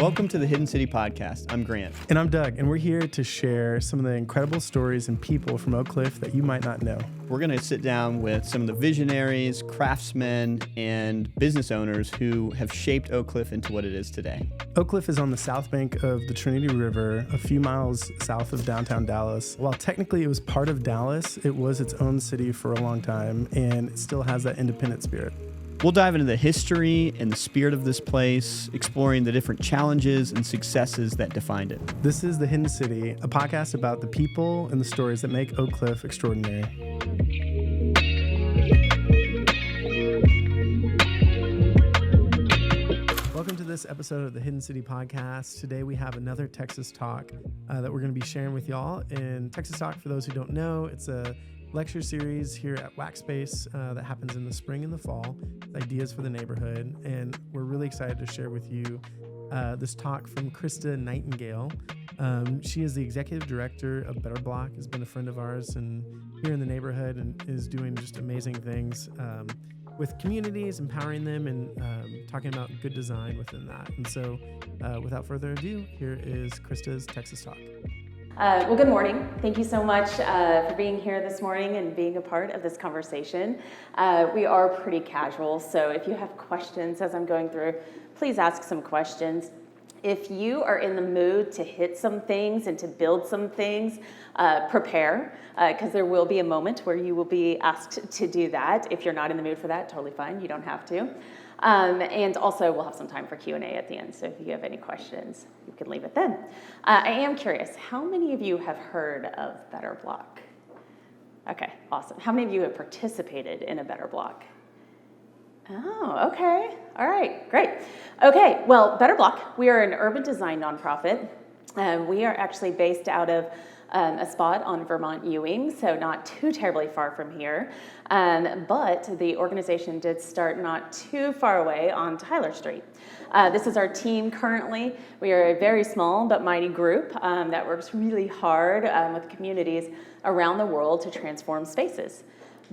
Welcome to the Hidden City Podcast. I'm Grant. And I'm Doug, and we're here to share some of the incredible stories and people from Oak Cliff that you might not know. We're going to sit down with some of the visionaries, craftsmen, and business owners who have shaped Oak Cliff into what it is today. Oak Cliff is on the south bank of the Trinity River, a few miles south of downtown Dallas. While technically it was part of Dallas, it was its own city for a long time, and it still has that independent spirit. We'll dive into the history and the spirit of this place, exploring the different challenges and successes that defined it. This is The Hidden City, a podcast about the people and the stories that make Oak Cliff extraordinary. Welcome to this episode of the Hidden City Podcast. Today we have another Texas Talk that we're going to be sharing with y'all. And Texas Talk, for those who don't know, it's a lecture series here at Wax Space that happens in the spring and the fall, ideas for the neighborhood. And we're really excited to share with you this talk from Krista Nightengale. She is the executive director of Better Block, has been a friend of ours and here in the neighborhood, and is doing just amazing things with communities, empowering them, and talking about good design within that. And so without further ado, here is Krista's Texas Talk. Well, good morning. Thank you so much for being here this morning and being a part of this conversation. We are pretty casual, so if you have questions as I'm going through, please ask some questions. If you are in the mood to hit some things and to build some things, prepare, because there will be a moment where you will be asked to do that. If you're not in the mood for that, totally fine. You don't have to. And also, we'll have some time for Q&A at the end, so if you have any questions, you can leave it then. I am curious, how many of you have heard of Better Block? Okay, awesome. How many of you have participated in a Better Block? Oh, okay. All right, great. Okay, well, Better Block, we are an urban design nonprofit. We are actually based out of a spot on Vermont Ewing, so not too terribly far from here. But the organization did start not too far away on Tyler Street. This is our team currently. We are a very small but mighty group that works really hard with communities around the world to transform spaces.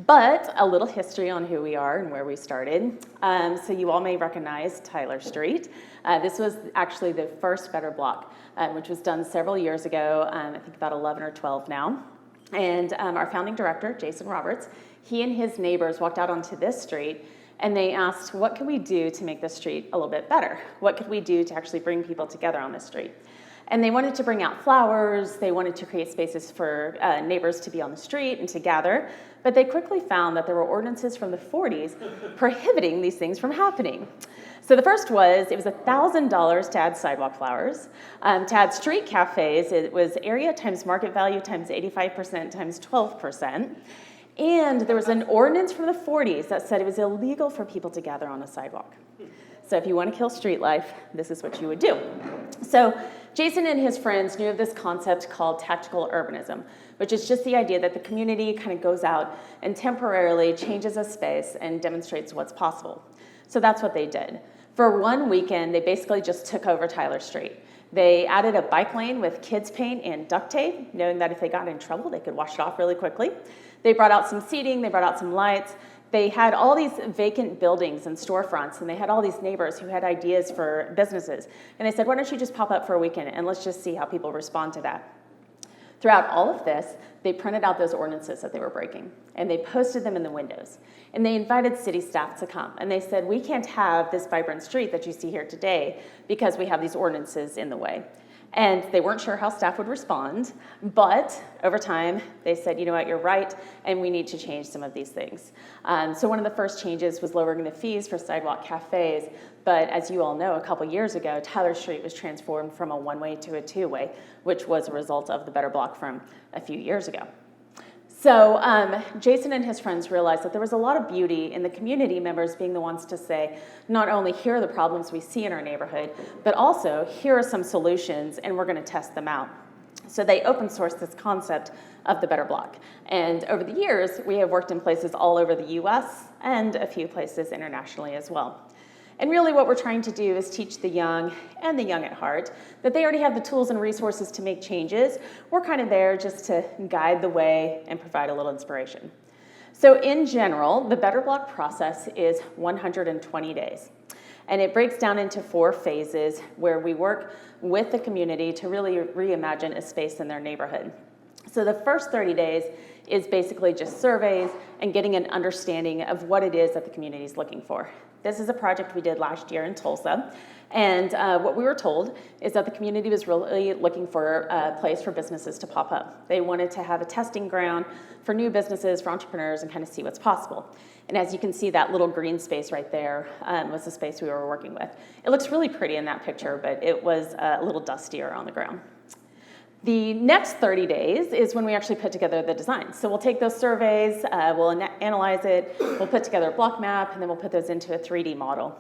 But a little history on who we are and where we started. So you all may recognize Tyler Street. This was actually the first Better Block, which was done several years ago, I think about 11 or 12 now. And our founding director, Jason Roberts, he and his neighbors walked out onto this street and they asked, what could we do to make this street a little bit better? What could we do to actually bring people together on this street? And they wanted to bring out flowers, they wanted to create spaces for neighbors to be on the street and to gather, but they quickly found that there were ordinances from the 40s prohibiting these things from happening. So the first was, it was $1,000 to add sidewalk flowers. To add street cafes, it was area times market value times 85% times 12%. And there was an ordinance from the 40s that said it was illegal for people to gather on a sidewalk. So if you want to kill street life, this is what you would do. So Jason and his friends knew of this concept called tactical urbanism, which is just the idea that the community kind of goes out and temporarily changes a space and demonstrates what's possible. So that's what they did. For one weekend, they basically just took over Tyler Street. They added a bike lane with kids paint and duct tape, knowing that if they got in trouble, they could wash it off really quickly. They brought out some seating, they brought out some lights. They had all these vacant buildings and storefronts, and they had all these neighbors who had ideas for businesses. And they said, why don't you just pop up for a weekend, and let's just see how people respond to that. Throughout all of this, they printed out those ordinances that they were breaking, and they posted them in the windows. And they invited city staff to come. And they said, we can't have this vibrant street that you see here today because we have these ordinances in the way. And they weren't sure how staff would respond, but over time, they said, you know what, you're right, and we need to change some of these things. So one of the first changes was lowering the fees for sidewalk cafes, but as you all know, a couple years ago, Tyler Street was transformed from a one-way to a two-way, which was a result of the Better Block from a few years ago. So Jason and his friends realized that there was a lot of beauty in the community members being the ones to say, not only here are the problems we see in our neighborhood, but also here are some solutions and we're going to test them out. So they open sourced this concept of the Better Block. And over the years, we have worked in places all over the US and a few places internationally as well. And really what we're trying to do is teach the young and the young at heart that they already have the tools and resources to make changes. We're kind of there just to guide the way and provide a little inspiration. So in general, the Better Block process is 120 days. And it breaks down into 4 phases where we work with the community to really reimagine a space in their neighborhood. So the first 30 days is basically just surveys and getting an understanding of what it is that the community is looking for. This is a project we did last year in Tulsa. And what we were told is that the community was really looking for a place for businesses to pop up. They wanted to have a testing ground for new businesses, for entrepreneurs, and kind of see what's possible. And as you can see, that little green space right there was the space we were working with. It looks really pretty in that picture, but it was a little dustier on the ground. The next 30 days is when we actually put together the design. So we'll take those surveys, we'll analyze it, we'll put together a block map, and then we'll put those into a 3D model.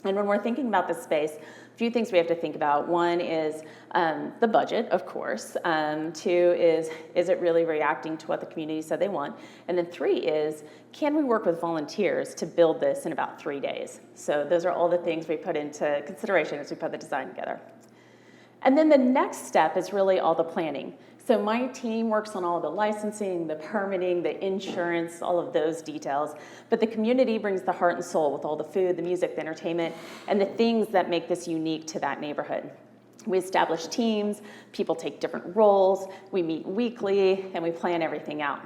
And when we're thinking about this space, a few things we have to think about. One is the budget, of course. 2 is it really reacting to what the community said they want? And then 3 is, can we work with volunteers to build this in about 3 days? So those are all the things we put into consideration as we put the design together. And then the next step is really all the planning. So my team works on all the licensing, the permitting, the insurance, all of those details. But the community brings the heart and soul with all the food, the music, the entertainment, and the things that make this unique to that neighborhood. We establish teams, people take different roles, we meet weekly, and we plan everything out.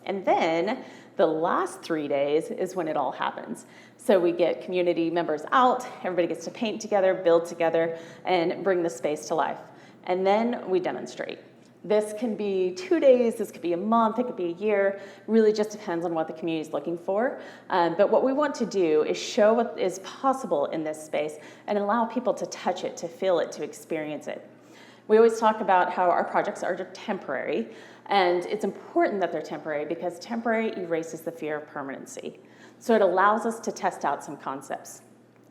And then the last 3 days is when it all happens. So we get community members out, everybody gets to paint together, build together, and bring the space to life. And then we demonstrate. This can be 2 days, this could be a month, it could be a year, really just depends on what the community is looking for. But what we want to do is show what is possible in this space and allow people to touch it, to feel it, to experience it. We always talk about how our projects are temporary, and it's important that they're temporary because temporary erases the fear of permanency. So it allows us to test out some concepts.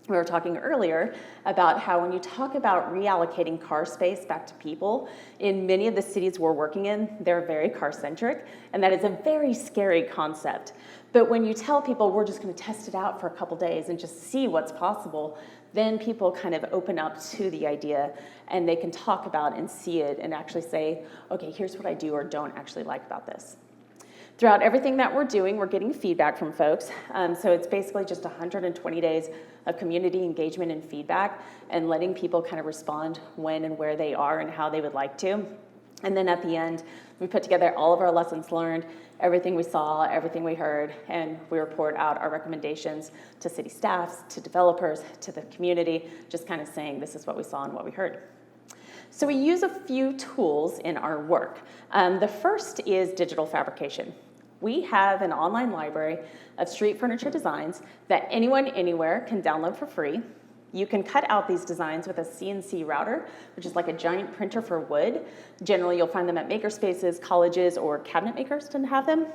We were talking earlier about how when you talk about reallocating car space back to people, in many of the cities we're working in, they're very car-centric, and that is a very scary concept. But when you tell people we're just going to test it out for a couple days and just see what's possible, then people kind of open up to the idea and they can talk about and see it and actually say, okay, here's what I do or don't actually like about this. Throughout everything that we're doing, we're getting feedback from folks. So it's basically just 120 days of community engagement and feedback and letting people kind of respond when and where they are and how they would like to. And then at the end, we put together all of our lessons learned, everything we saw, everything we heard, and we report out our recommendations to city staffs, to developers, to the community, just kind of saying this is what we saw and what we heard. So we use a few tools in our work. The first is digital fabrication. We have an online library of street furniture designs that anyone, anywhere can download for free. You can cut out these designs with a CNC router, which is like a giant printer for wood. Generally, you'll find them at makerspaces, colleges, or cabinet makers to have them.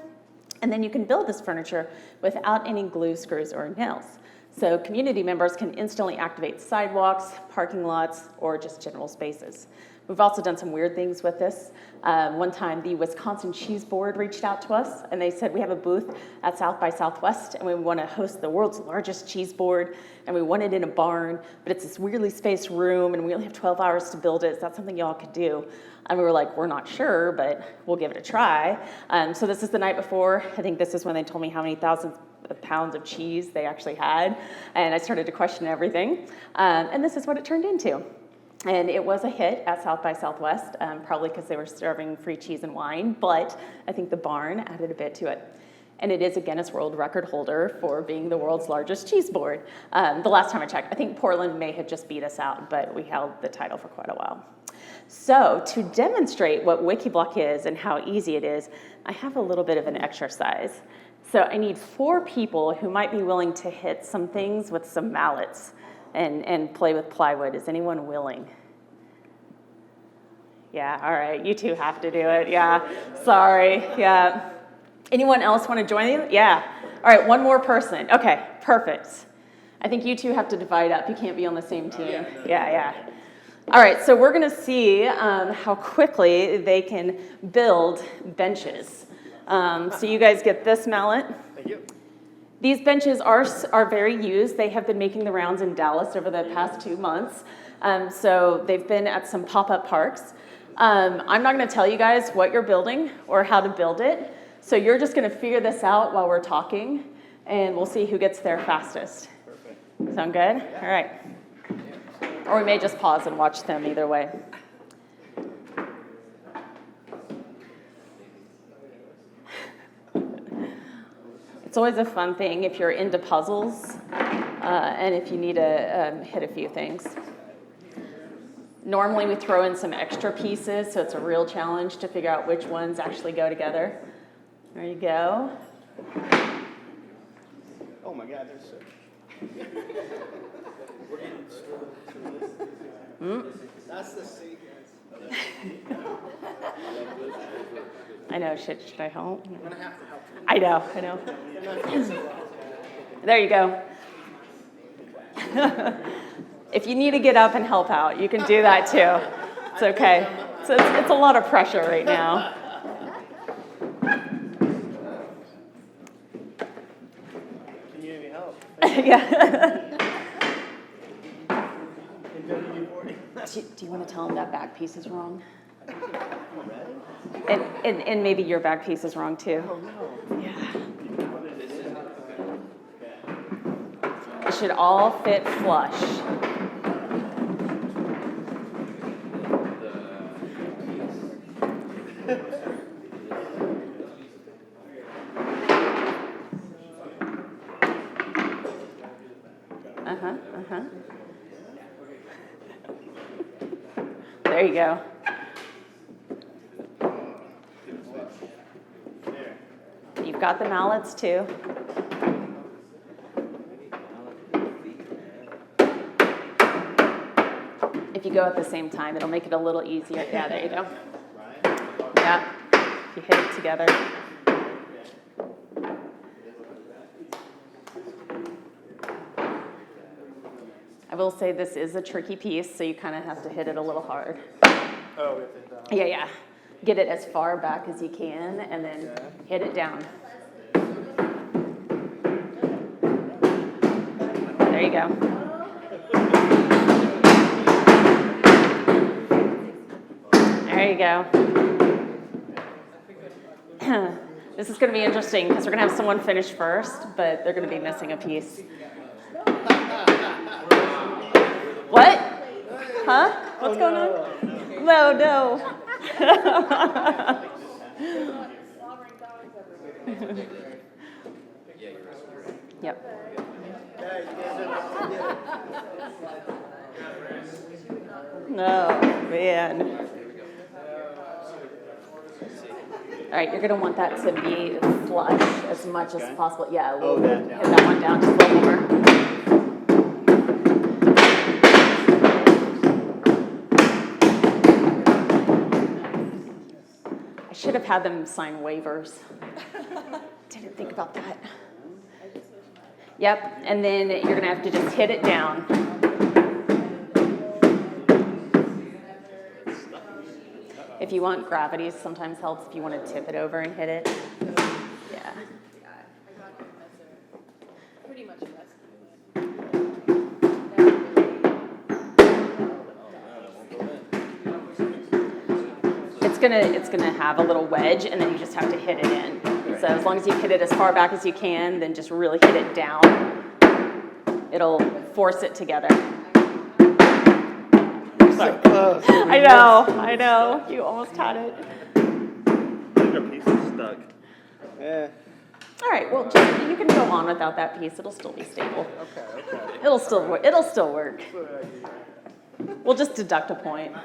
And then you can build this furniture without any glue, screws, or nails. So community members can instantly activate sidewalks, parking lots, or just general spaces. We've also done some weird things with this. One time, the Wisconsin Cheese Board reached out to us, and they said, we have a booth at South by Southwest, and we want to host the world's largest cheese board, and we want it in a barn, but it's this weirdly spaced room, and we only have 12 hours to build it. Is that something y'all could do? And we were like, we're not sure, but we'll give it a try. So this is the night before. I think this is when they told me how many thousands of pounds of cheese they actually had, and I started to question everything. And this is what it turned into. And it was a hit at South by Southwest, probably because they were serving free cheese and wine, but I think the barn added a bit to it. And it is a Guinness World Record holder for being the world's largest cheese board. The last time I checked, I think Portland may have just beat us out, but we held the title for quite a while. So to demonstrate what Wikiblock is and how easy it is, I have a little bit of an exercise. So I need 4 people who might be willing to hit some things with some mallets and play with plywood. Is anyone willing? Yeah, all right, you 2 have to do it. Yeah, sorry, yeah. Anyone else want to join you? Yeah. All right, 1 more person. Okay, perfect. I think you 2 have to divide up. You can't be on the same team. Yeah. All right, so we're going to see how quickly they can build benches. So you guys get this mallet. Thank you. These benches are very used. They have been making the rounds in Dallas over the past 2 months. So they've been at some pop-up parks. I'm not going to tell you guys what you're building or how to build it. So you're just going to figure this out while we're talking, and we'll see who gets there fastest. Perfect. Sound good? All right. Or we may just pause and watch them either way. It's always a fun thing if you're into puzzles and if you need to hit a few things. Normally we throw in some extra pieces, so it's a real challenge to figure out which ones actually go together. There you go. Oh my God, they're so. That's the secret. I know. Should I help? I'm gonna have to help. I know. There you go. If you need to get up and help out, you can do that too. It's okay. So it's a lot of pressure right now. Can you maybe help? Yeah. Do you want to tell him that back piece is wrong? And maybe your back piece is wrong too. Oh no. Yeah. It should all fit flush. There you go. You've got the mallets too. If you go at the same time, it'll make it a little easier. Yeah, there you go. Yeah, you hit it together. I will say this is a tricky piece, so you kind of have to hit it a little hard. Oh, Yeah. Get it as far back as you can, and then hit it down. There you go. There you go. This is going to be interesting because we're going to have someone finish first, but they're going to be missing a piece. What? Huh? What's going on? No. Yep. No, man. All right, you're going to want that to be flush as much as possible. Yeah, a little bit. Hit that one down just a little more. I should have had them sign waivers. Didn't think about that. Yep, and then you're going to have to just hit it down. If you want, gravity sometimes helps if you want to tip it over and hit it. Yeah. Pretty much less. It's gonna have a little wedge, and then you just have to hit it in. So as long as you hit it as far back as you can, then just really hit it down. It'll force it together. So close. I know. You almost had it. Your piece is stuck. Yeah. All right. Well, you can go on without that piece. It'll still be stable. Okay. It'll still work. We'll just deduct a point.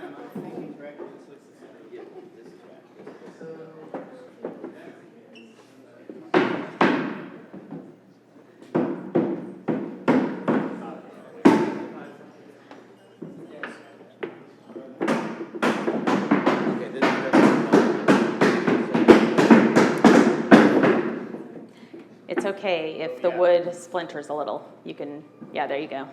It's okay if the wood splinters a little. You can, yeah, there you go.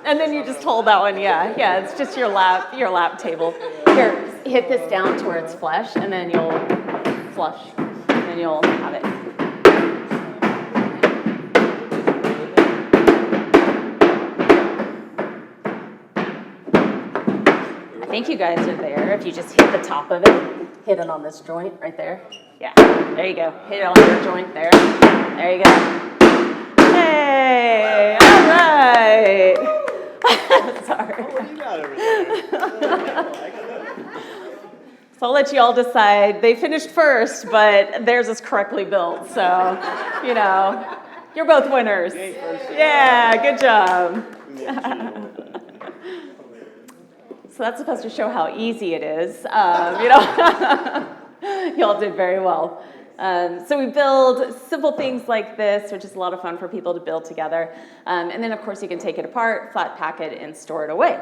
And then you just hold that one, yeah. It's just your lap table. Here, hit this down to where it's flush, and then you'll flush, and then you'll have it. think you guys are there. If you just hit the top of it, hit it on this joint right there. Yeah, there you go. Hit it on your joint there. There you go. Hey, all right. Sorry. What do you got over there? So I'll let you all decide. They finished first, but theirs is correctly built. So, you're both winners. Yeah, good job. So that's supposed to show how easy it is. Y'all did very well. So we build simple things like this, which is a lot of fun for people to build together. And then, of course, you can take it apart, flat pack it, and store it away.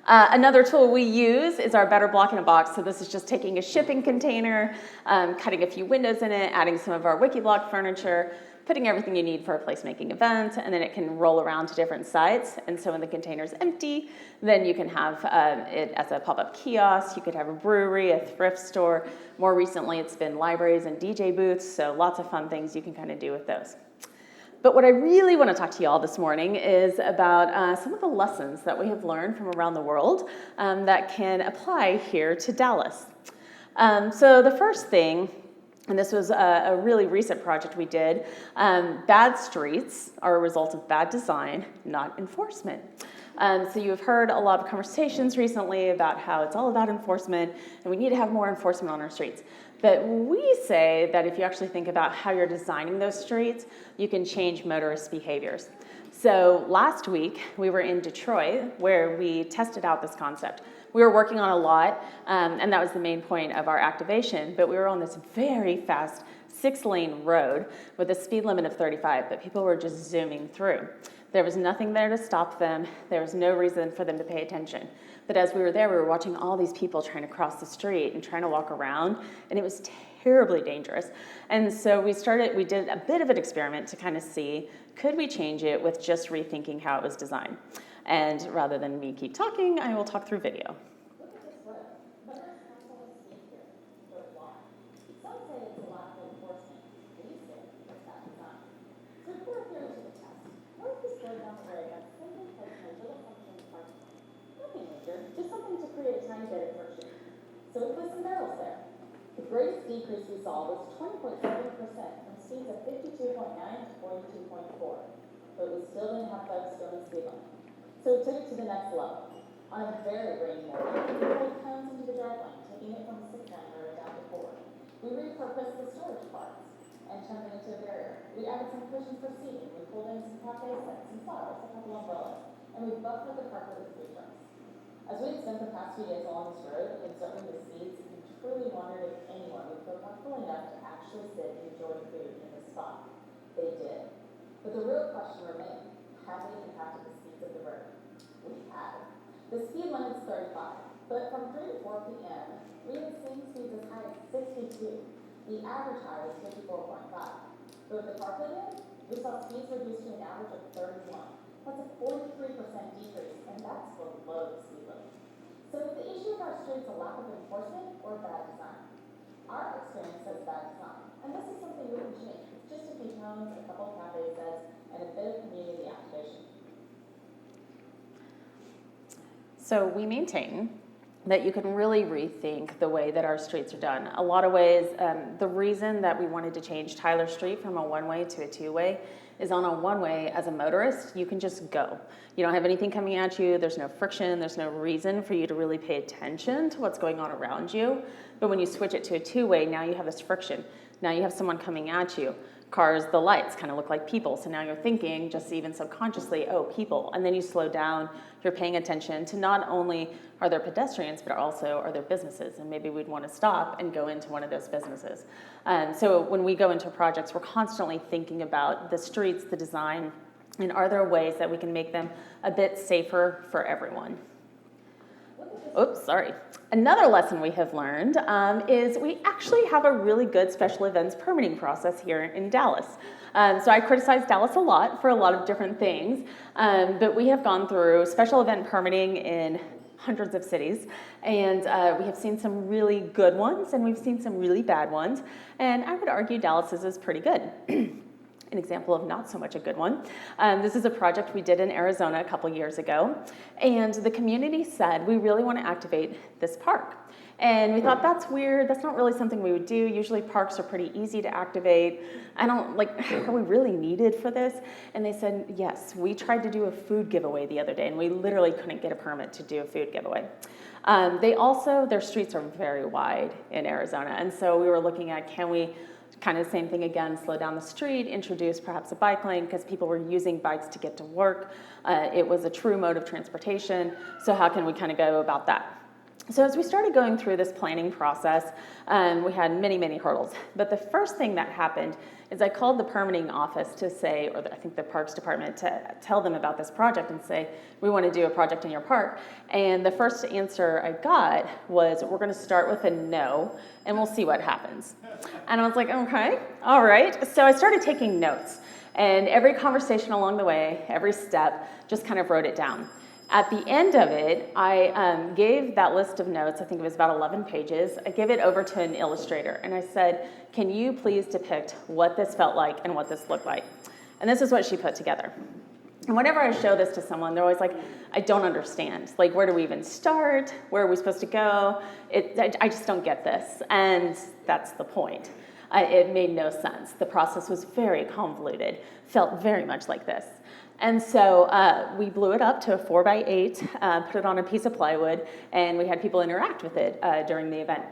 Another tool we use is our Better Block in a Box. So this is just taking a shipping container, cutting a few windows in it, adding some of our WikiBlock furniture, putting everything you need for a placemaking event, and then it can roll around to different sites. And so when the container's empty, then you can have it as a pop-up kiosk. You could have a brewery, a thrift store. More recently, it's been libraries and DJ booths, so lots of fun things you can kind of do with those. But what I really want to talk to you all this morning is about some of the lessons that we have learned from around the world that can apply here to Dallas. So the first thing, and this was a really recent project we did, bad streets are a result of bad design, not enforcement. So you've heard a lot of conversations recently about how it's all about enforcement and we need to have more enforcement on our streets. But we say that if you actually think about how you're designing those streets, you can change motorist behaviors. So last week, we were in Detroit where we tested out this concept. We were working on a lot, and that was the main point of our activation, but we were on this very fast 6-lane road with a speed limit of 35, but people were just zooming through. There was nothing there to stop them. There was no reason for them to pay attention. But as we were there, we were watching all these people trying to cross the street and trying to walk around, and it was terribly dangerous. And so we did a bit of an experiment to kind of see, could we change it with just rethinking how it was designed? And rather than me keep talking, I will talk through video. Just something to create a tiny bit of friction. So we put some barrels there. The greatest decrease we saw was 20.7% from speeds of 52.9 to 42.4. But we still didn't have folks going the speed limit. So we took it to the next level. On a very rainy morning, we pulled cones into the drive lane, taking it from a 6-lane road down to 4. We repurposed the storage parts and turned it into a barrier. We added some cushions for seating. We pulled in some cafe sets, some flowers, a couple umbrellas, and we buffered the carpet with food trucks. As we had spent the past few days along this road, observing the seeds, we truly wondered if anyone would feel comfortable enough to actually sit and enjoy food in this spot. They did. But the real question remained, have they impacted the speeds of the road? We had. The speed limit is 35, but from 3 to 4 p.m., we had seen speeds as high as 62. The average high was 54.5. But with the car put in, we saw speeds reduced to an average of 31. That's a 43% decrease, and that's below the speed limit. So is the issue of our streets a lack of enforcement or bad design? Our experience says bad design, and this is something we can change with just a few cones, a couple of cafe sets, and a bit of community activation. So we maintain that you can really rethink the way that our streets are done. A lot of ways, the reason that we wanted to change Tyler Street from a one-way to a two-way is on a one-way, as a motorist, you can just go. You don't have anything coming at you, there's no friction, there's no reason for you to really pay attention to what's going on around you. But when you switch it to a two-way, now you have this friction. Now you have someone coming at you. Cars, the lights kind of look like people, so now you're thinking, just even subconsciously, oh, people. And then you slow down, you're paying attention to not only are there pedestrians, but also are there businesses, and maybe we'd want to stop and go into one of those businesses. So when we go into projects, we're constantly thinking about the streets, the design, and are there ways that we can make them a bit safer for everyone? Oops, sorry. Another lesson we have learned is we actually have a really good special events permitting process here in Dallas. So I criticize Dallas a lot for a lot of different things, but we have gone through special event permitting in hundreds of cities, and we have seen some really good ones, and we've seen some really bad ones, and I would argue Dallas's is pretty good. an example of not so much a good one. This is a project we did in Arizona a couple years ago, and the community said, we really want to activate this park. And we thought, that's weird, that's not really something we would do. Usually parks are pretty easy to activate. Are we really needed for this? And they said, yes, we tried to do a food giveaway the other day, and we literally couldn't get a permit to do a food giveaway. Their streets are very wide in Arizona, and so we were looking at, can we, kind of the same thing again, slow down the street, introduce perhaps a bike lane, because people were using bikes to get to work. It was a true mode of transportation, so how can we kind of go about that? So as we started going through this planning process, we had many, many hurdles. But the first thing that happened is I called the permitting office to say, or I think the Parks Department, to tell them about this project and say, we want to do a project in your park. And the first answer I got was, we're going to start with a no, and we'll see what happens. And I was like, okay, all right. So I started taking notes. And every conversation along the way, every step, just kind of wrote it down. At the end of it, I gave that list of notes, I think it was about 11 pages, I gave it over to an illustrator, and I said, can you please depict what this felt like and what this looked like? And this is what she put together. And whenever I show this to someone, they're always like, I don't understand. Like, where do we even start? Where are we supposed to go? I just don't get this. And that's the point. It made no sense. The process was very convoluted, felt very much like this. And so we blew it up to a 4x8, put it on a piece of plywood, and we had people interact with it during the event.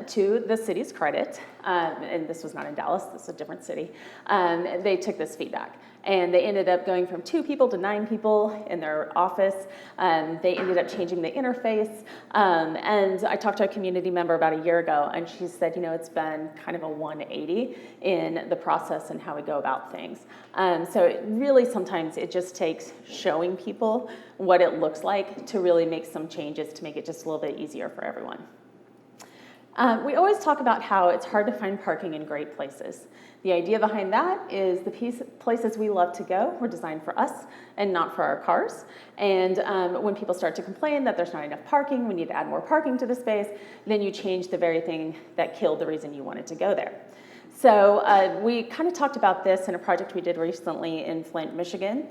To the city's credit, and this was not in Dallas, this is a different city, they took this feedback. And they ended up going from 2 people to 9 people in their office. They ended up changing the interface. And I talked to a community member about a year ago, and she said, it's been kind of a 180 in the process and how we go about things. So it really, sometimes it just takes showing people what it looks like to really make some changes to make it just a little bit easier for everyone. We always talk about how it's hard to find parking in great places. The idea behind that is the places we love to go were designed for us and not for our cars. And when people start to complain that there's not enough parking, we need to add more parking to the space, then you change the very thing that killed the reason you wanted to go there. So we kind of talked about this in a project we did recently in Flint, Michigan.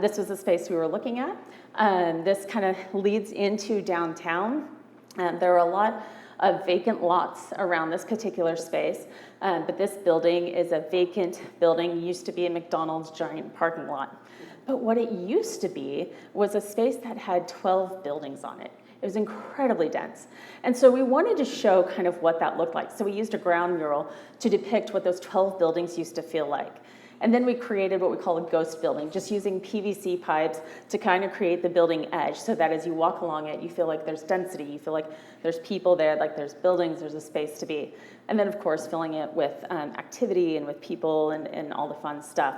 This was the space we were looking at. This kind of leads into downtown. There are a lot of vacant lots around this particular space, but this building is a vacant building, used to be a McDonald's giant parking lot. But what it used to be was a space that had 12 buildings on it. It was incredibly dense. And so we wanted to show kind of what that looked like. So we used a ground mural to depict what those 12 buildings used to feel like. And then we created what we call a ghost building, just using PVC pipes to kind of create the building edge so that as you walk along it, you feel like there's density, you feel like there's people there, like there's buildings, there's a space to be. And then, of course, filling it with activity and with people and all the fun stuff.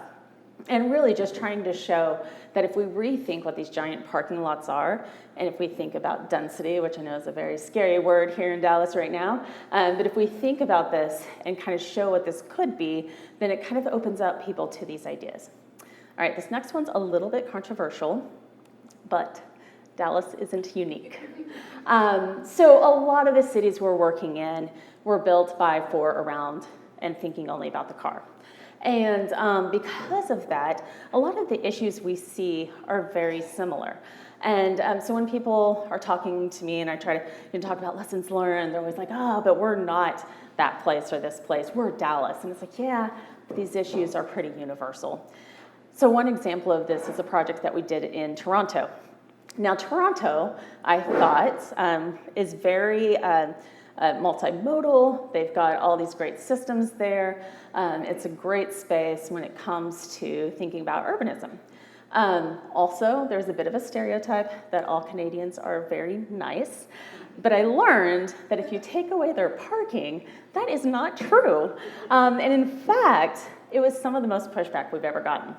And really just trying to show that if we rethink what these giant parking lots are, and if we think about density, which I know is a very scary word here in Dallas right now, but if we think about this and kind of show what this could be, then it kind of opens up people to these ideas. All right, this next one's a little bit controversial, but Dallas isn't unique. So a lot of the cities we're working in were built by, for, around, and thinking only about the car. And because of that, a lot of the issues we see are very similar. And so when people are talking to me and I try to talk about lessons learned, they're always like, oh, but we're not that place or this place, we're Dallas. And it's like, yeah, but these issues are pretty universal. So one example of this is a project that we did in Toronto. Now, Toronto, I thought, is very multimodal. They've got all these great systems there. It's a great space when it comes to thinking about urbanism. Also, there's a bit of a stereotype that all Canadians are very nice. But I learned that if you take away their parking, that is not true. And in fact, it was some of the most pushback we've ever gotten.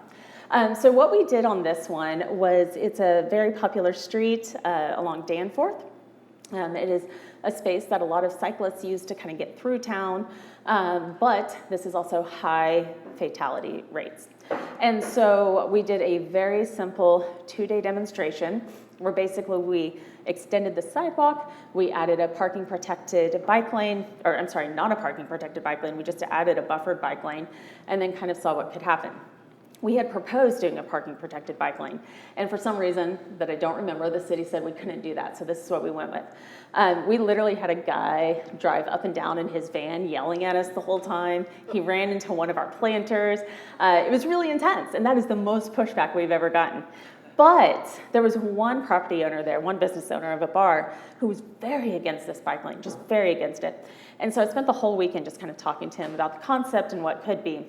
So what we did on this one was, it's a very popular street along Danforth. It is a space that a lot of cyclists use to kind of get through town, but this is also high fatality rates. And so we did a very simple 2-day demonstration where basically we extended the sidewalk, we added a parking protected bike lane, or I'm sorry, not a parking protected bike lane, we just added a buffered bike lane, and then kind of saw what could happen. We had proposed doing a parking protected bike lane, and for some reason that I don't remember, the city said we couldn't do that, so this is what we went with. We literally had a guy drive up and down in his van yelling at us the whole time. He ran into one of our planters. It was really intense, and that is the most pushback we've ever gotten. But there was one property owner there, one business owner of a bar, who was very against this bike lane, just very against it. And so I spent the whole weekend just kind of talking to him about the concept and what could be.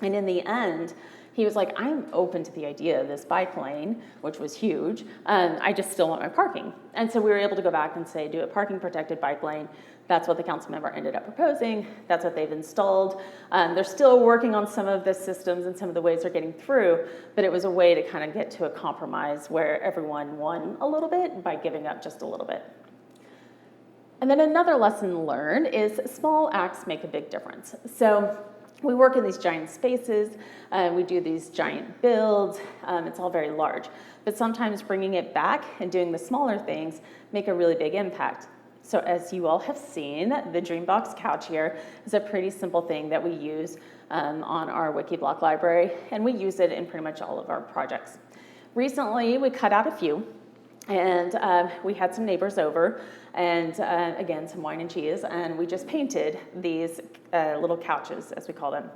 And in the end, he was like, I'm open to the idea of this bike lane, which was huge. I just still want my parking. And so we were able to go back and say, do a parking protected bike lane. That's what the council member ended up proposing. That's what they've installed. They're still working on some of the systems and some of the ways they're getting through, but it was a way to kind of get to a compromise where everyone won a little bit by giving up just a little bit. And then another lesson learned is small acts make a big difference. So we work in these giant spaces, we do these giant builds, it's all very large. But sometimes bringing it back and doing the smaller things make a really big impact. So as you all have seen, the Dreambox couch here is a pretty simple thing that we use on our Wikiblock library, and we use it in pretty much all of our projects. Recently, we cut out a few, and we had some neighbors over, and again, some wine and cheese, and we just painted these little couches, as we call them.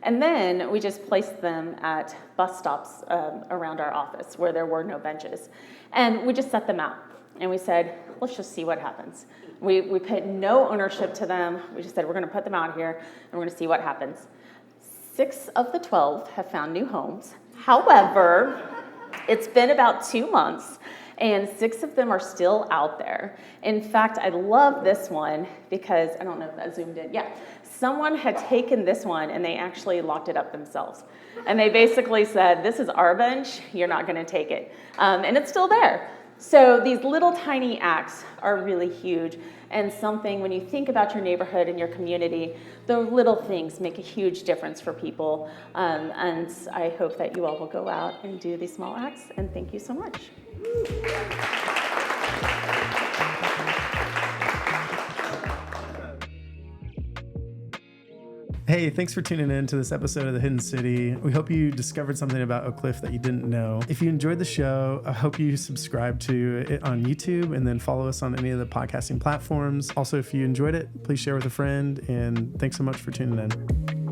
And then we just placed them at bus stops around our office where there were no benches. And we just set them out. And we said, let's just see what happens. We put no ownership to them. We just said, we're going to put them out here, and we're going to see what happens. 6 of the 12 have found new homes. However, it's been about 2 months, and 6 of them are still out there. In fact, I love this one because, I don't know if that zoomed in. Yeah, someone had taken this one, and they actually locked it up themselves. And they basically said, this is our bench, you're not going to take it. And it's still there. So these little tiny acts are really huge, and something when you think about your neighborhood and your community, the little things make a huge difference for people. And I hope that you all will go out and do these small acts, and thank you so much. Hey, thanks for tuning in to this episode of The Hidden City. We hope you discovered something about Oak Cliff that you didn't know. If you enjoyed the show, I hope you subscribe to it on YouTube and then follow us on any of the podcasting platforms. Also, if you enjoyed it, please share with a friend, and thanks so much for tuning in.